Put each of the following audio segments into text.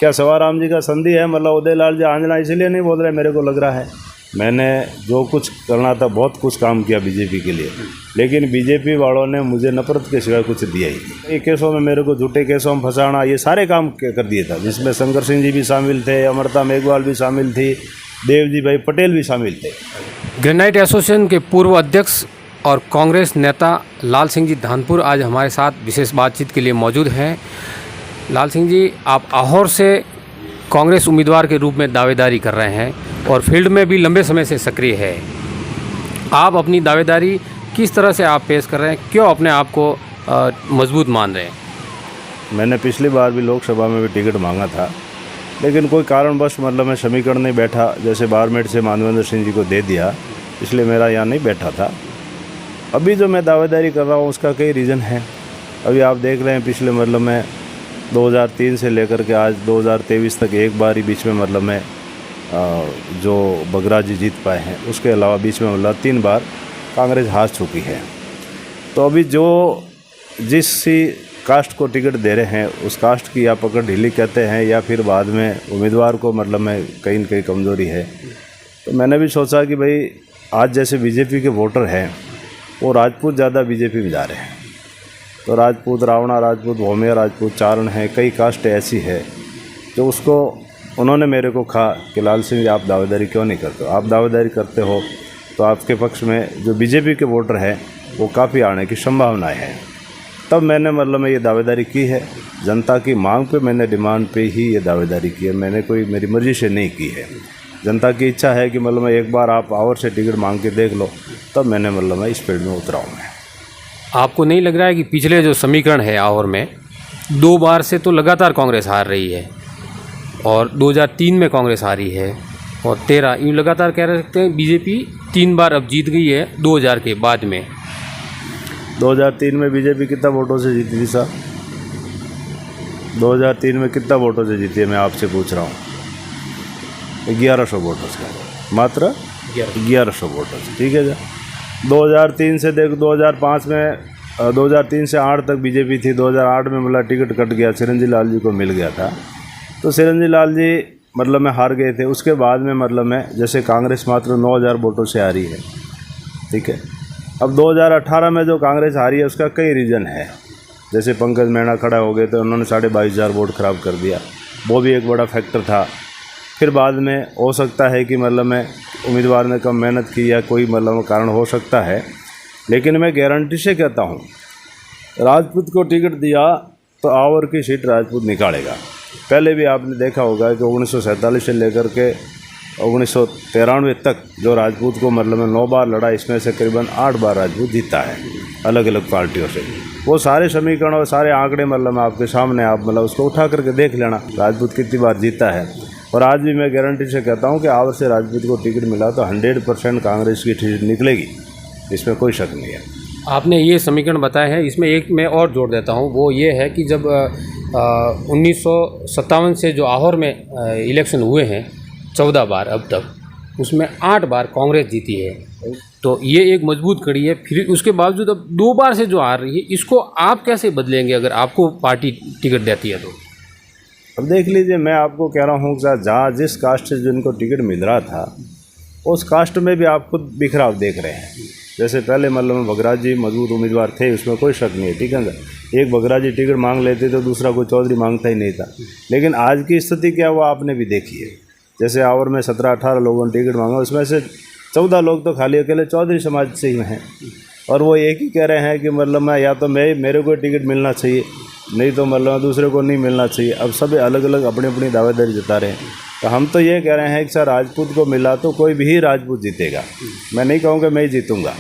क्या सवाराम जी का संधि है, मतलब उदयलाल जी आंजना इसलिए नहीं बोल रहे, मेरे को लग रहा है मैंने जो कुछ करना था बहुत कुछ काम किया बीजेपी के लिए, लेकिन बीजेपी वालों ने मुझे नफरत के सिवाय कुछ दिया ही नहीं। ये केसों में मेरे को झूठे केसों में फंसाना, ये सारे काम कर दिए था, जिसमें शंकर सिंह जी भी शामिल थे, अमृता मेघवाल भी शामिल थी, देवजी भाई पटेल भी शामिल थे। ग्रेनाइट एसोसिएशन के पूर्व अध्यक्ष और कांग्रेस नेता लाल सिंह जी धानपुर आज हमारे साथ विशेष बातचीत के लिए मौजूद हैं। लाल सिंह जी, आप आहोर से कांग्रेस उम्मीदवार के रूप में दावेदारी कर रहे हैं और फील्ड में भी लंबे समय से सक्रिय है। आप अपनी दावेदारी किस तरह से आप पेश कर रहे हैं, क्यों अपने आप को मजबूत मान रहे हैं? मैंने पिछली बार भी लोकसभा में भी टिकट मांगा था, लेकिन कोई कारणवश मतलब मैं समीकरण नहीं बैठा, जैसे बारमेट से मानवेंद्र सिंह जी को दे दिया, इसलिए मेरा यहाँ नहीं बैठा था। अभी जो मैं दावेदारी कर रहा हूँ उसका कई रीज़न है। अभी आप देख रहे हैं पिछले मतलब मैं 2003 से लेकर के आज 2023 तक एक बार ही बीच में मतलब मैं जो बगरा जी जीत पाए हैं, उसके अलावा बीच में मतलब 3 बार कांग्रेस हार चुकी है। तो अभी जो जिस कास्ट को टिकट दे रहे हैं उस कास्ट की या पकड़ ढीली कहते हैं या फिर बाद में उम्मीदवार को मतलब में कहीं न कहीं कमज़ोरी है। तो मैंने भी सोचा कि भाई आज जैसे बीजेपी के वोटर हैं वो राजपूत ज़्यादा बीजेपी में जा रहे हैं, तो राजपूत रावणा, राजपूत भौमिया, राजपूत चारण हैं, कई कास्ट ऐसी है जो उसको उन्होंने मेरे को कहा कि लाल सिंह जी आप दावेदारी क्यों नहीं करते हो, आप दावेदारी करते हो तो आपके पक्ष में जो बीजेपी के वोटर हैं वो काफ़ी आने की संभावनाएं हैं। तब मैंने मतलब मैं ये दावेदारी की है, जनता की मांग पे, मैंने डिमांड पे ही ये दावेदारी की है, मैंने कोई मेरी मर्जी से नहीं की है। जनता की इच्छा है कि मतलब मैं एक बार आप आवर से टिकट मांग के देख लो, तब मैंने मतलब मैं इस फील्ड में उतरा हूँ। मैं आपको नहीं लग रहा है कि पिछले जो समीकरण है आहोर में 2 बार से तो लगातार कांग्रेस हार रही है और 2003 में कांग्रेस हारी है और 13 यूँ लगातार कह सकते हैं बीजेपी 3 बार अब जीत गई है 2000 के बाद में। 2003 में बीजेपी कितना वोटों से जीती थी साहब? 2003 में कितना वोटों से जीती है मैं आपसे पूछ रहा हूँ? 1100 वोटों से, मात्र 1100 वोटों से, ठीक है जी। 2003 से देख 2005 में 2003 से 8 तक बीजेपी थी, 2008 में मतलब टिकट कट गया, चिरंजीवी लाल जी को मिल गया था, तो चिरंजीवी लाल जी मतलब में हार गए थे। उसके बाद में मतलब में जैसे कांग्रेस मात्र 9000 वोटों से हारी है, ठीक है। अब 2018 में जो कांग्रेस हारी है उसका कई रीज़न है, जैसे पंकज मैणा खड़ा हो गए तो उन्होंने 22,500 वोट ख़राब कर दिया, वो भी एक बड़ा फैक्टर था। फिर बाद में हो सकता है कि मतलब मैं उम्मीदवार ने कम मेहनत की या कोई मतलब कारण हो सकता है, लेकिन मैं गारंटी से कहता हूँ राजपूत को टिकट दिया तो आवर की सीट राजपूत निकालेगा। पहले भी आपने देखा होगा कि 1947 से लेकर के 1993 तक जो राजपूत को मतलब 9 बार लड़ा, इसमें से करीबन 8 बार राजपूत जीता है अलग अलग पार्टियों से। वो सारे समीकरण और सारे आंकड़े मतलब आपके सामने, आप मतलब उसको उठा करके देख लेना राजपूत कितनी बार जीता है। और आज भी मैं गारंटी से कहता हूं कि आवर से राजपूत को टिकट मिला तो 100% कांग्रेस की टिकट निकलेगी, इसमें कोई शक नहीं है। आपने ये समीकरण बताया है, इसमें एक मैं और जोड़ देता हूं, वो ये है कि जब 1957 से जो आहोर में इलेक्शन हुए हैं 14 बार अब तक, उसमें 8 बार कांग्रेस जीती है, तो ये एक मजबूत कड़ी है। फिर उसके बावजूद अब 2 बार से जो हार रही है, इसको आप कैसे बदलेंगे अगर आपको पार्टी टिकट देती है तो? अब देख लीजिए, मैं आपको कह रहा हूँ जहाँ जिस कास्ट से जिनको टिकट मिल रहा था उस कास्ट में भी आप खुद बिखराव देख रहे हैं। जैसे पहले मतलब बगराज जी मजबूत उम्मीदवार थे, उसमें कोई शक नहीं है, ठीक है ना। एक बगराज जी टिकट मांग लेते तो दूसरा कोई चौधरी मांगता ही नहीं था। लेकिन आज की स्थिति क्या हुआ आपने भी देखी है, जैसे आवर में 17-18 लोगों ने टिकट मांगा, उसमें से 14 लोग तो खाली अकेले चौधरी समाज से ही हैं, और वो एक ही कह रहे हैं कि मतलब मैं या तो मेरे को टिकट मिलना चाहिए, नहीं तो मतलब दूसरे को नहीं मिलना चाहिए। अब सब अलग अलग अपनी अपनी दावेदारी जता रहे हैं। तो हम तो ये कह रहे हैं कि सर राजपूत को मिला तो कोई भी राजपूत जीतेगा, मैं नहीं कहूँगा मैं ही जीतूँगा,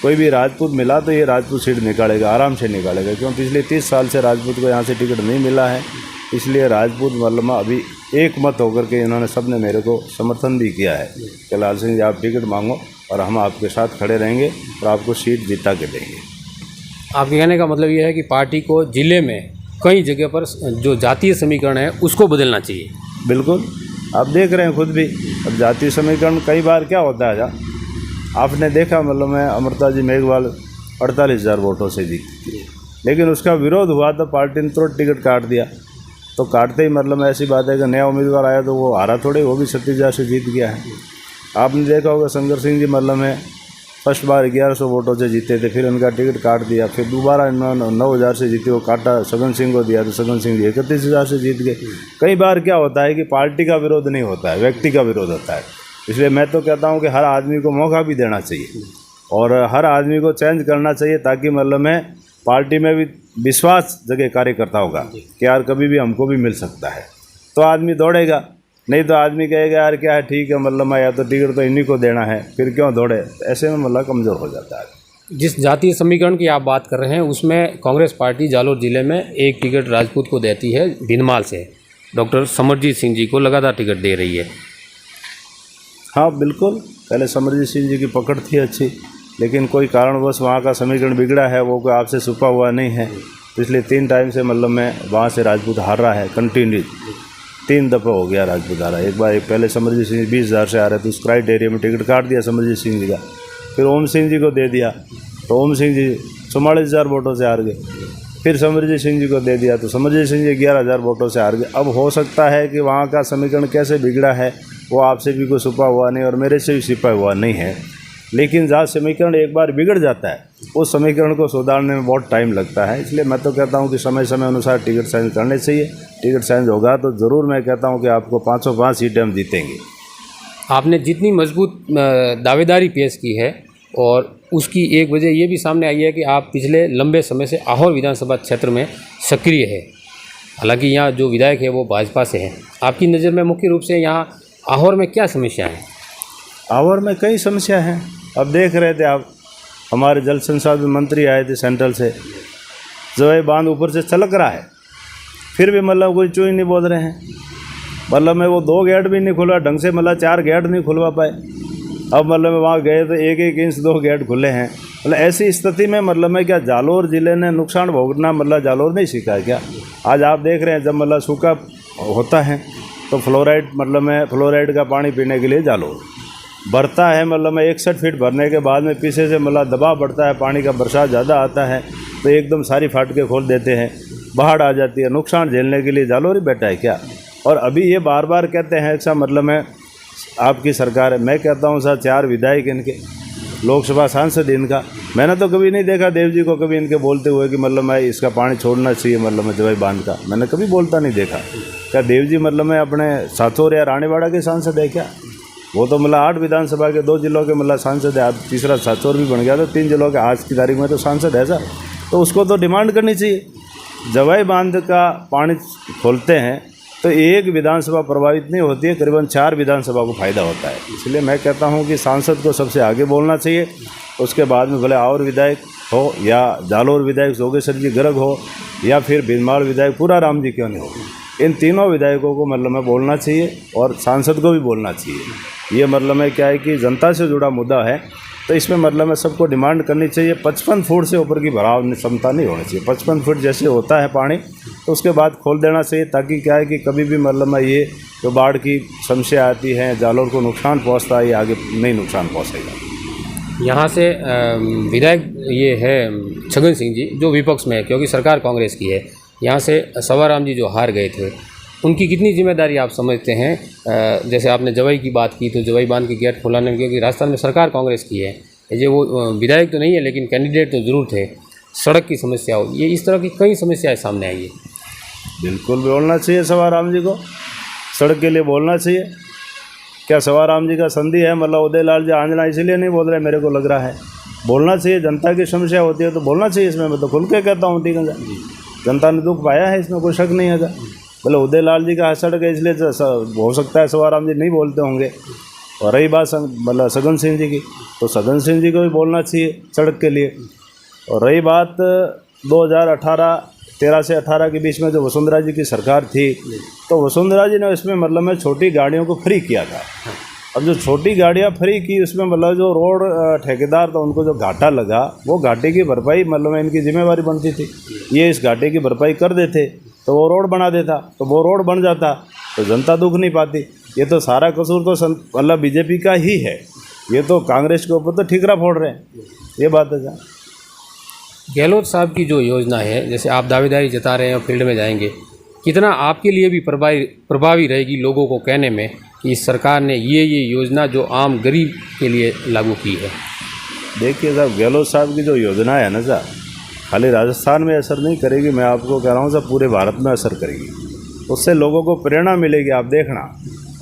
कोई भी राजपूत मिला तो ये राजपूत सीट निकालेगा, आराम से निकालेगा। क्यों पिछले 30 साल से राजपूत को यहाँ से टिकट नहीं मिला है, इसलिए राजपूत मतलब अभी एक मत होकर के इन्होंने सब ने मेरे को समर्थन भी किया है कि लाल सिंह जी आप टिकट मांगो और हम आपके साथ खड़े रहेंगे और आपको सीट जिता के देंगे। आपके कहने का मतलब ये है कि पार्टी को जिले में कई जगह पर जो जातीय समीकरण है उसको बदलना चाहिए। बिल्कुल, आप देख रहे हैं खुद भी, अब जातीय समीकरण कई बार क्या होता है, आपने देखा मतलब मैं अमृता जी मेघवाल 48,000 वोटों से जीती थी, लेकिन उसका विरोध हुआ तो पार्टी ने तुरंत टिकट काट दिया। तो काटते ही मतलब ऐसी बात है कि नया उम्मीदवार आया तो वो हारा थोड़े, वो भी 36,000 से जीत गया है। आपने देखा होगा शंकर सिंह जी मतलब में फर्स्ट बार 1100 वोटों से जीते थे, फिर उनका टिकट काट दिया, फिर दोबारा 9,000 से जीते, वो काटा सघन सिंह को दिया तो सघन सिंह जी 31,000 से जीत गए। कई बार क्या होता है कि पार्टी का विरोध नहीं होता है, व्यक्ति का विरोध होता है। इसलिए मैं तो कहता हूँ कि हर आदमी को मौका भी देना चाहिए और हर आदमी को चेंज करना चाहिए, ताकि मतलब में पार्टी में भी विश्वास जगह कार्यकर्ताओं का कि यार कभी भी हमको भी मिल सकता है, तो आदमी दौड़ेगा। नहीं तो आदमी कहेगा यार क्या है, ठीक है मतलब मैं या तो टिकट तो इन्हीं को देना है, फिर क्यों दौड़े, ऐसे में मतलब कमज़ोर हो जाता है। जिस जातीय समीकरण की आप बात कर रहे हैं उसमें कांग्रेस पार्टी जालोर जिले में एक टिकट राजपूत को देती है, भिनमाल से डॉक्टर समरजीत सिंह जी को लगातार टिकट दे रही है। हाँ बिल्कुल, पहले समरजीत सिंह जी की पकड़ थी अच्छी, लेकिन कोई कारणवश वहाँ का समीकरण बिगड़ा है, वो कोई आपसे छुपा हुआ नहीं है। पिछले 3 टाइम से मतलब मैं वहाँ से राजपूत हार रहा है कंटिन्यू, 3 दफ़ा हो गया राजपूत हारा। एक बार पहले समरजीत सिंह 20,000 से आ रहे थे, उस क्राइटेरिया में टिकट काट दिया समरजीत सिंह जी का, फिर ओम सिंह जी को दे दिया तो ओम सिंह जी 44,000 वोटों से हार गए, फिर समरजीत सिंह जी को दे दिया तो समरजीत सिंह जी 11,000 वोटों से हार गए। अब हो सकता है कि वहाँ का समीकरण कैसे बिगड़ा है वो आपसे भी कोई छुपा हुआ नहीं और मेरे से भी छिपा हुआ नहीं है, लेकिन जहाँ समीकरण एक बार बिगड़ जाता है उस समीकरण को सुधारने में बहुत टाइम लगता है। इसलिए मैं तो कहता हूँ कि समय समय अनुसार टिकट चेंज करने चाहिए। टिकट चेंज होगा तो ज़रूर मैं कहता हूँ कि आपको 505 सीटें हम जीतेंगे। आपने जितनी मजबूत दावेदारी पेश की है और उसकी एक वजह ये भी सामने आई है कि आप पिछले लंबे समय से आहोर विधानसभा क्षेत्र में सक्रिय है, हालांकि यहाँ जो विधायक है वो भाजपा से है। आपकी नज़र में मुख्य रूप से यहाँ आहोर में क्या समस्या है? आहोर में कई समस्या हैं। अब देख रहे थे आप, हमारे जल संसाधन मंत्री आए थे सेंट्रल से, जवाई बांध ऊपर से छलक रहा है, फिर भी मतलब कोई चूई नहीं बोल रहे हैं। मतलब मैं वो 2 गेट भी नहीं खुलवा ढंग से, मतलब 4 गेट नहीं खुलवा पाए। अब मतलब मैं वहाँ गए तो 1-1 इंच 2 गेट खुले हैं। मतलब ऐसी स्थिति में मतलब मैं क्या जालोर ज़िले ने नुकसान भोगना मतलब जालोर नहीं सीखा है क्या? आज आप देख रहे हैं जब मतलब सूखा होता है तो फ्लोराइड मतलब मैं फ्लोराइड का पानी पीने के लिए जालोर भरता है, मतलब मैं 61 फीट भरने के बाद में पीछे से मतलब दबाव बढ़ता है, पानी का बरसात ज़्यादा आता है तो एकदम सारी फाटकें खोल देते हैं, बाढ़ आ जाती है। नुकसान झेलने के लिए जालोर ही बैठा है क्या? और अभी ये बार बार कहते हैं ऐसा मतलब मैं आपकी सरकार है। मैं कहता हूँ सर 4 विधायक इनके, लोकसभा सांसद इनका, मैंने तो कभी नहीं देखा देव जी को कभी इनके बोलते हुए कि मतलब मैं इसका पानी छोड़ना चाहिए, मतलब मैं जवाई बांध का मैंने कभी बोलता नहीं देखा। क्या देव जी मतलब मैं अपने साथोर या रानीवाड़ा के सांसद है क्या? वो तो मतलब 8 विधानसभा के 2 जिलों के मतलब सांसद है, आज तीसरा साथोर भी बन गया तो 3 जिलों के आज की तारीख में तो सांसद है सर। तो उसको तो डिमांड करनी चाहिए। जवाई बांध का पानी खोलते हैं तो एक विधानसभा प्रभावित नहीं होती है, करीबन 4 विधानसभा को फ़ायदा होता है। इसलिए मैं कहता हूं कि सांसद को सबसे आगे बोलना चाहिए, उसके बाद में भले और विधायक हो या जालोर विधायक जोगेश्वर जी गर्ग हो या फिर भिनमाल विधायक पूरा राम जी क्यों नहीं हो, इन तीनों विधायकों को मतलब में बोलना चाहिए और सांसद को भी बोलना चाहिए। ये मतलब में क्या है कि जनता से जुड़ा मुद्दा है तो इसमें मतलब में सबको डिमांड करनी चाहिए। 55 फुट से ऊपर की भराव क्षमता नहीं होनी चाहिए। 55 फुट जैसे होता है पानी तो उसके बाद खोल देना चाहिए, ताकि क्या है कि कभी भी मतलब में ये जो बाढ़ की समस्या आती है, जालोर को नुकसान पहुंचता है, ये आगे नहीं नुकसान पहुंचेगा। यहाँ से विधायक ये है छगन सिंह जी जो विपक्ष में है, क्योंकि सरकार कांग्रेस की है। यहाँ से सवाराम जी जो हार गए थे, उनकी कितनी जिम्मेदारी आप समझते हैं? जैसे आपने जवाई की बात की तो जवाई बांध के गेट खोलाने में, क्योंकि राजस्थान में सरकार कांग्रेस की है, ये वो विधायक तो नहीं है लेकिन कैंडिडेट तो ज़रूर थे। सड़क की समस्या हो, ये इस तरह की कई समस्याएं सामने आई है। बिल्कुल बोलना चाहिए सवाराम जी को, सड़क के लिए बोलना चाहिए। क्या सवाराम जी का संधि है मतलब उदयलाल जी आंजना इसीलिए नहीं बोल रहे, मेरे को लग रहा है। बोलना चाहिए, जनता की समस्या होती है तो बोलना चाहिए। इसमें मैं तो खुल के कहता हूँ, ठीक है, जनता ने दुख पाया है, इसमें कोई शक नहीं है। बोले उदयलाल जी का सड़क है इसलिए हो सकता है सवाराम जी नहीं बोलते होंगे। और रही बात मतलब सघन सिंह जी की, तो सघन सिंह जी को भी बोलना चाहिए सड़क के लिए। और रही बात 2013 से 18 के बीच में जो वसुंधरा जी की सरकार थी, तो वसुंधरा जी ने इसमें मतलब में छोटी गाड़ियों को फ्री किया था। अब जो छोटी गाड़ियां फ्री की उसमें मतलब जो रोड ठेकेदार था उनको जो घाटा लगा, वो घाटे की भरपाई मतलब में इनकी जिम्मेवारी बनती थी। ये इस घाटे की भरपाई कर देते तो वो रोड बना देता, तो वो रोड बन जाता तो जनता दुख नहीं पाती। ये तो सारा कसूर तो मतलब बीजेपी का ही है, ये तो कांग्रेस के ऊपर तो ठीकरा फोड़ रहे हैं, ये बात है। गहलोत साहब की जो योजना है, जैसे आप दावेदारी जता रहे हैं और फील्ड में जाएंगे, कितना आपके लिए भी प्रभावी रहेगी लोगों को कहने में कि इस सरकार ने ये योजना जो आम गरीब के लिए लागू की है? देखिए साहब, गहलोत साहब की जो योजना है ना साहब, खाली राजस्थान में असर नहीं करेगी, मैं आपको कह रहा हूँ साहब पूरे भारत में असर करेगी। उससे लोगों को प्रेरणा मिलेगी। आप देखना,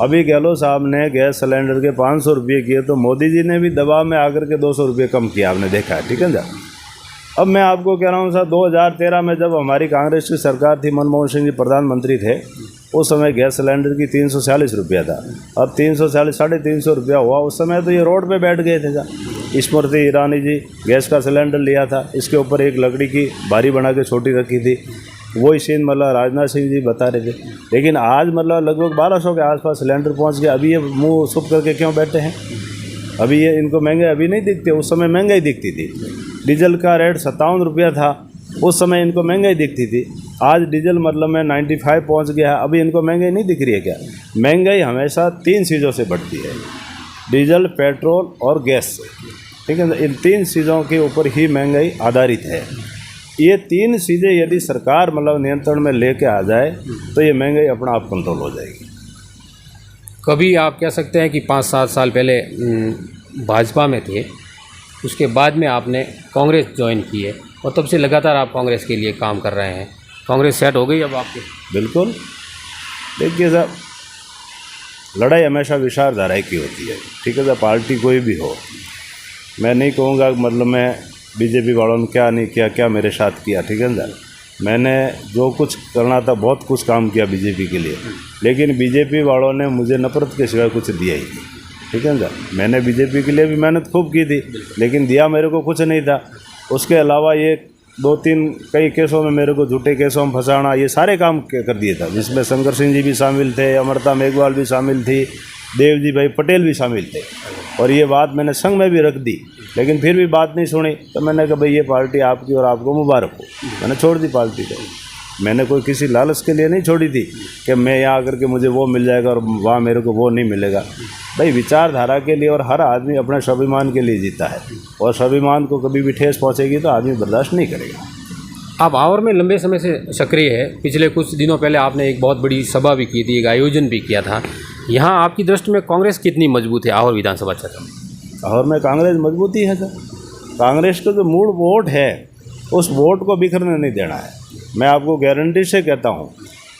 अभी गहलोत साहब ने गैस सिलेंडर के 500 रुपये किए तो मोदी जी ने भी दबाव में आकर के 200 रुपये कम किया, आपने देखा है, ठीक है ना। अब मैं आपको कह रहा हूँ साहब, 2013 में जब हमारी कांग्रेस की सरकार थी, मनमोहन सिंह जी प्रधानमंत्री थे, उस समय गैस सिलेंडर की 340 रुपया था। अब 340 350 रुपया हुआ। उस समय तो ये रोड पे बैठ गए थे साहब। स्मृति ईरानी जी गैस का सिलेंडर लिया था, इसके ऊपर एक लकड़ी की बारी बना के छोटी रखी थी, वही सीन मतलब राजनाथ सिंह जी बता रहे थे। लेकिन आज मतलब लगभग 1200 के आसपास सिलेंडर पहुंच गया। अभी ये मुंह सुप करके क्यों बैठे हैं? अभी ये इनको महंगाई अभी नहीं दिखती, उस समय महंगाई दिखती थी। डीजल का रेट 57 रुपया था, उस समय इनको महंगाई दिखती थी। आज डीजल मतलब में 95 पहुंच गया है, अभी इनको महंगाई नहीं दिख रही है क्या? महंगाई हमेशा 3 चीज़ों से बढ़ती है, डीजल, पेट्रोल और गैस से, ठीक है ना। इन 3 चीज़ों के ऊपर ही महंगाई आधारित है। ये 3 चीज़ें यदि सरकार मतलब नियंत्रण में लेके आ जाए तो ये महंगाई अपना आप कंट्रोल हो जाएगी। कभी आप कह सकते हैं कि 5-7 साल पहले भाजपा में थे, उसके बाद में आपने कांग्रेस ज्वाइन की है और तब से लगातार आप कांग्रेस के लिए काम कर रहे हैं। कांग्रेस सेट हो गई अब आपके? बिल्कुल। देखिए साहब, लड़ाई हमेशा विचारधारा की होती है, ठीक है साहब। पार्टी कोई भी हो, मैं नहीं कहूँगा मतलब मैं बीजेपी वालों ने क्या नहीं किया, क्या मेरे साथ किया, ठीक है ना। मैंने जो कुछ करना था बहुत कुछ काम किया बीजेपी के लिए, लेकिन बीजेपी वालों ने मुझे नफरत के सिवाय कुछ दिया ही नहीं, ठीक है ना। मैंने बीजेपी के लिए भी मेहनत खूब की थी, लेकिन दिया मेरे को कुछ नहीं था। उसके अलावा ये 2-3 कई केसों में मेरे को झूठे केसों में फंसाना, ये सारे काम कर दिए था, जिसमें शंकर सिंह जी भी शामिल थे, अमृता मेघवाल भी शामिल थी, देवजी भाई पटेल भी शामिल थे। और ये बात मैंने संघ में भी रख दी, लेकिन फिर भी बात नहीं सुनी। तो मैंने कहा भाई ये पार्टी आपकी और आपको मुबारक हो, मैंने छोड़ दी पार्टी को। मैंने कोई किसी लालच के लिए नहीं छोड़ी थी कि मैं यहाँ आकर के मुझे वो मिल जाएगा और वहाँ मेरे को वो नहीं मिलेगा। भाई विचारधारा के लिए, और हर आदमी अपने स्वाभिमान के लिए जीता है, और स्वाभिमान को कभी भी ठेस पहुँचेगी तो आदमी बर्दाश्त नहीं करेगा। आप आवर में लंबे समय से सक्रिय है। पिछले कुछ दिनों पहले आपने एक बहुत बड़ी सभा भी की थी, एक आयोजन भी किया था। यहाँ आपकी दृष्टि में कांग्रेस कितनी मजबूत है आवर विधानसभा क्षेत्र में? और में कांग्रेस मजबूती है सर। कांग्रेस का जो मूल वोट है, उस वोट को बिखरने नहीं देना है। मैं आपको गारंटी से कहता हूँ,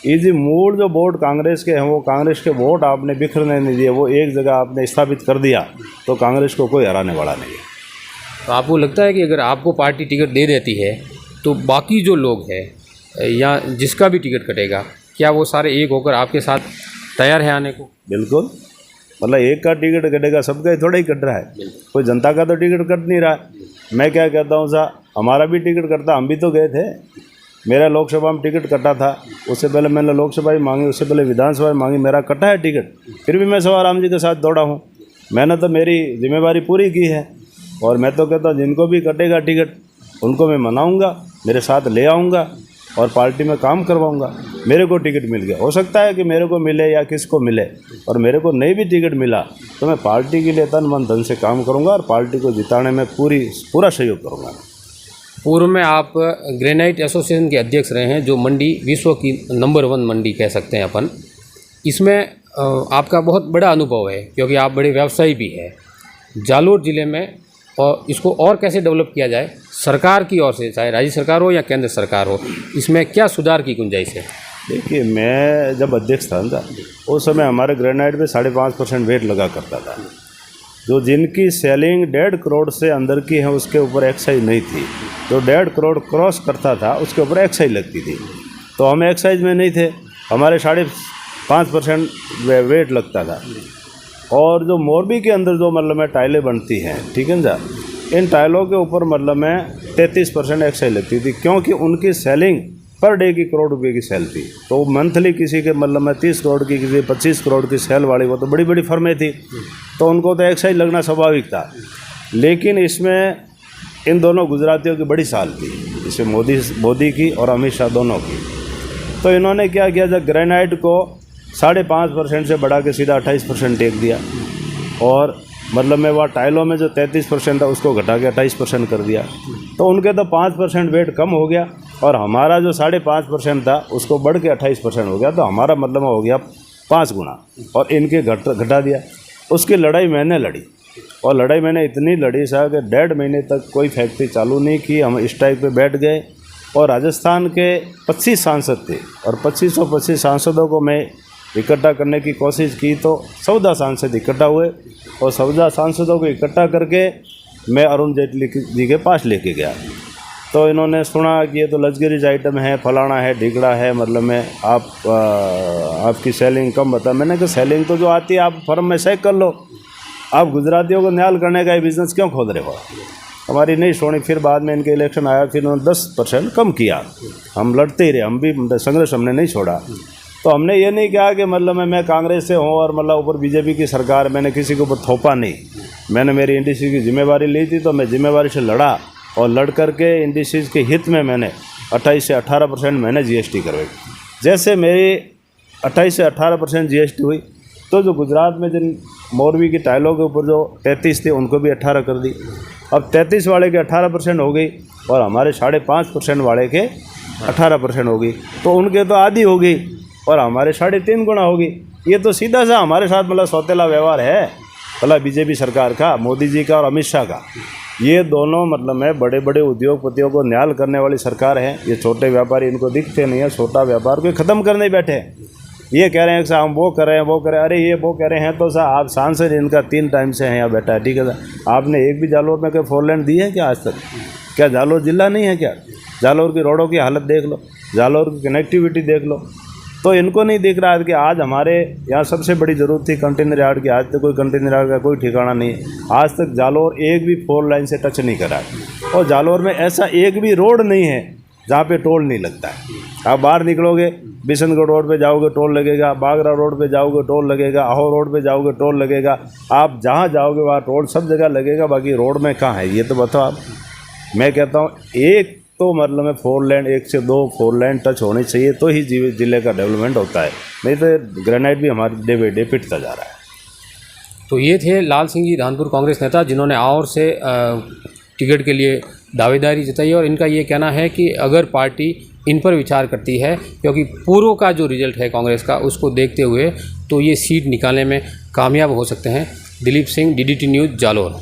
ये जो मूल जो वोट कांग्रेस के हैं, वो कांग्रेस के वोट आपने बिखरने नहीं दिए, वो एक जगह आपने स्थापित कर दिया तो कांग्रेस को कोई हराने वाला नहीं है। तो आपको लगता है कि अगर आपको पार्टी टिकट दे देती है तो बाकी जो लोग हैं या जिसका भी टिकट कटेगा, क्या वो सारे एक होकर आपके साथ तैयार है आने को? बिल्कुल। मतलब एक का टिकट कटेगा, सबका ही थोड़ा ही कट रहा है, कोई जनता का तो टिकट कट नहीं रहा। मैं क्या कहता हूँ साहब, हमारा भी टिकट कटता, हम भी तो गए थे। मेरा लोकसभा में टिकट कटा था, उससे पहले मैंने लोकसभा ही मांगी, उससे पहले विधानसभा में मांगी, मेरा कटा है टिकट, फिर भी मैं सवाराम जी के साथ दौड़ा हूँ। मैंने तो मेरी जिम्मेवारी पूरी की है, और मैं तो कहता हूँ जिनको भी कटेगा टिकट उनको मैं मनाऊँगा, मेरे साथ ले आऊँगा और पार्टी में काम करवाऊँगा। मेरे को टिकट मिल गया, हो सकता है कि मेरे को मिले या किसको मिले, और मेरे को नहीं भी टिकट मिला तो मैं पार्टी के लिए तन मन धन से काम करूँगा और पार्टी को जिताने में पूरा सहयोग करूँगा। पूर्व में आप ग्रेनाइट एसोसिएशन के अध्यक्ष रहे हैं, जो मंडी विश्व की नंबर 1 मंडी कह सकते हैं अपन। इसमें आपका बहुत बड़ा अनुभव है, क्योंकि आप बड़े व्यवसायी भी हैं जालोर ज़िले में। और इसको और कैसे डेवलप किया जाए सरकार की ओर से, चाहे राज्य सरकार हो या केंद्र सरकार हो, इसमें क्या सुधार की गुंजाइश है? देखिए, मैं जब अध्यक्ष था ना, उस समय हमारे ग्रेनाइट पे 5.5% वेट लगा करता था। जो जिनकी सेलिंग 1.5 करोड़ से अंदर की है उसके ऊपर एक्साइज नहीं थी, जो 1.5 करोड़ क्रॉस करता था उसके ऊपर एक्साइज लगती थी। तो हम एक्साइज में नहीं थे, हमारे 5.5% वेट लगता था। और जो मोरबी के अंदर जो मतलब में टाइलें बनती हैं, ठीक है ना, इन टाइलों के ऊपर मतलब में 33% एक्साइज लगती थी, क्योंकि उनकी सेलिंग पर डे की करोड़ रुपए की सेल थी। तो मंथली किसी के मतलब में 30 करोड़ की, किसी 25 करोड़ की सेल वाली, वो तो बड़ी बड़ी फर्में थी, तो उनको तो एक्साइज लगना स्वाभाविक था। लेकिन इसमें इन दोनों गुजरातियों की बड़ी साल थी, इसमें मोदी की और अमित शाह दोनों की। तो इन्होंने क्या किया, जब ग्रेनाइट को 5.5% से बढ़ा के सीधा 28% टेक दिया, और मतलब में वह टाइलों में जो 33% था उसको घटा के 28% कर दिया। तो उनके तो 5% वेट कम हो गया, और हमारा जो 5.5% था उसको बढ़ के 28% हो गया, तो हमारा मतलब हो गया 5 गुना, और इनके घटा दिया। उसकी लड़ाई मैंने लड़ी, और लड़ाई मैंने इतनी लड़ी साहब कि 1.5 महीने तक कोई फैक्ट्री चालू नहीं की। हम स्ट्राइक पे बैठ गए, और राजस्थान के 25 सांसद थे, और 25 सांसदों को मैं इकट्ठा करने की कोशिश की, तो 14 सांसद इकट्ठा हुए, और 14 सांसदों को इकट्ठा करके मैं अरुण जेटली जी के पास लेके गया। तो इन्होंने सुना कि ये तो लग्जरीज आइटम है, फलाना है, ढिगड़ा है, मतलब मैं आपकी सेलिंग कम बता। मैंने कहा सेलिंग तो जो आती है आप फर्म में चेक कर लो, आप गुजरातियों को न्याल करने का ये बिज़नेस क्यों खोद रहे हो। हमारी नहीं सुनी। फिर बाद में इनके इलेक्शन आया, फिर उन्होंने 10% कम किया। हम लड़ते ही रहे, हम भी संघर्ष हमने नहीं छोड़ा। तो हमने ये नहीं कहा कि मतलब मैं कांग्रेस से हूँ और मतलब ऊपर बीजेपी की सरकार, मैंने किसी के ऊपर थोपा नहीं। मैंने मेरी इंडस्ट्री की जिम्मेवारी ली थी, तो मैं जिम्मेवारी से लड़ा, और लड़ करके इंडस्ट्रीज़ के हित में मैंने 28 से 18% मैंने जीएसटी करवाई। जैसे मेरी 28 से 18% जीएसटी हुई, तो जो गुजरात में जिन मोरबी की टाइलों के ऊपर जो 33 थे उनको भी 18 कर दी। अब 33 वाले के 18% हो गई, और हमारे 5.5% वाले के 18% हो गई, तो उनके तो आधी हो गई, और हमारे 3.5 गुना होगी। ये तो सीधा सा हमारे साथ मतलब सौतेला व्यवहार है, भला बीजेपी सरकार का, मोदी जी का और अमित शाह का। ये दोनों मतलब में बड़े बड़े उद्योगपतियों को न्याल करने वाली सरकार है। ये छोटे व्यापारी इनको दिखते नहीं है, छोटा व्यापार को ख़त्म करने बैठे हैं। ये कह रहे हैं कि साहब हम वो कर रहे हैं, वो कर रहे हैं। अरे ये वो कह रहे हैं तो साहब आप सांसद इनका 3 टाइम से हैं यहाँ बैठा है, ठीक है साहब। आपने एक भी जालोर में कोई 4 लेन दी है क्या आज तक? क्या जालोर जिला नहीं है क्या? जालोर की रोडों की हालत देख लो, जालोर की कनेक्टिविटी देख लो। तो इनको नहीं दिख रहा है कि आज हमारे यहाँ सबसे बड़ी ज़रूरत थी कंटेनर यार्ड की। आज तक कोई कंटेनर यार्ड का कोई ठिकाना नहीं है। आज तक जालोर एक भी 4 लाइन से टच नहीं करा है, और जालोर में ऐसा एक भी रोड नहीं है जहाँ पे टोल नहीं लगता है। आप बाहर निकलोगे, बिशनगढ़ रोड पे जाओगे टोल लगेगा, बागरा रोड पे जाओगे टोल लगेगा, आहो रोड पे जाओगे टोल लगेगा। आप जहाँ जाओगे वहाँ टोल सब जगह लगेगा, बाकी रोड में कहाँ है ये तो बताओ आप। मैं कहता हूँ एक तो मतलब में 4 लेन, 1 से 2 4 लेन टच होनी चाहिए, तो ही जिले का डेवलपमेंट होता है। नहीं तो ग्रेनाइट भी हमारे डे बाई डे पिटता जा रहा है। तो ये थे लाल सिंह जी धानपुर कांग्रेस नेता, जिन्होंने और से टिकट के लिए दावेदारी जताई, और इनका ये कहना है कि अगर पार्टी इन पर विचार करती है, क्योंकि पूर्व का जो रिजल्ट है कांग्रेस का उसको देखते हुए, तो ये सीट निकालने में कामयाब हो सकते हैं। Dilip Singh, DDT news, Jalore.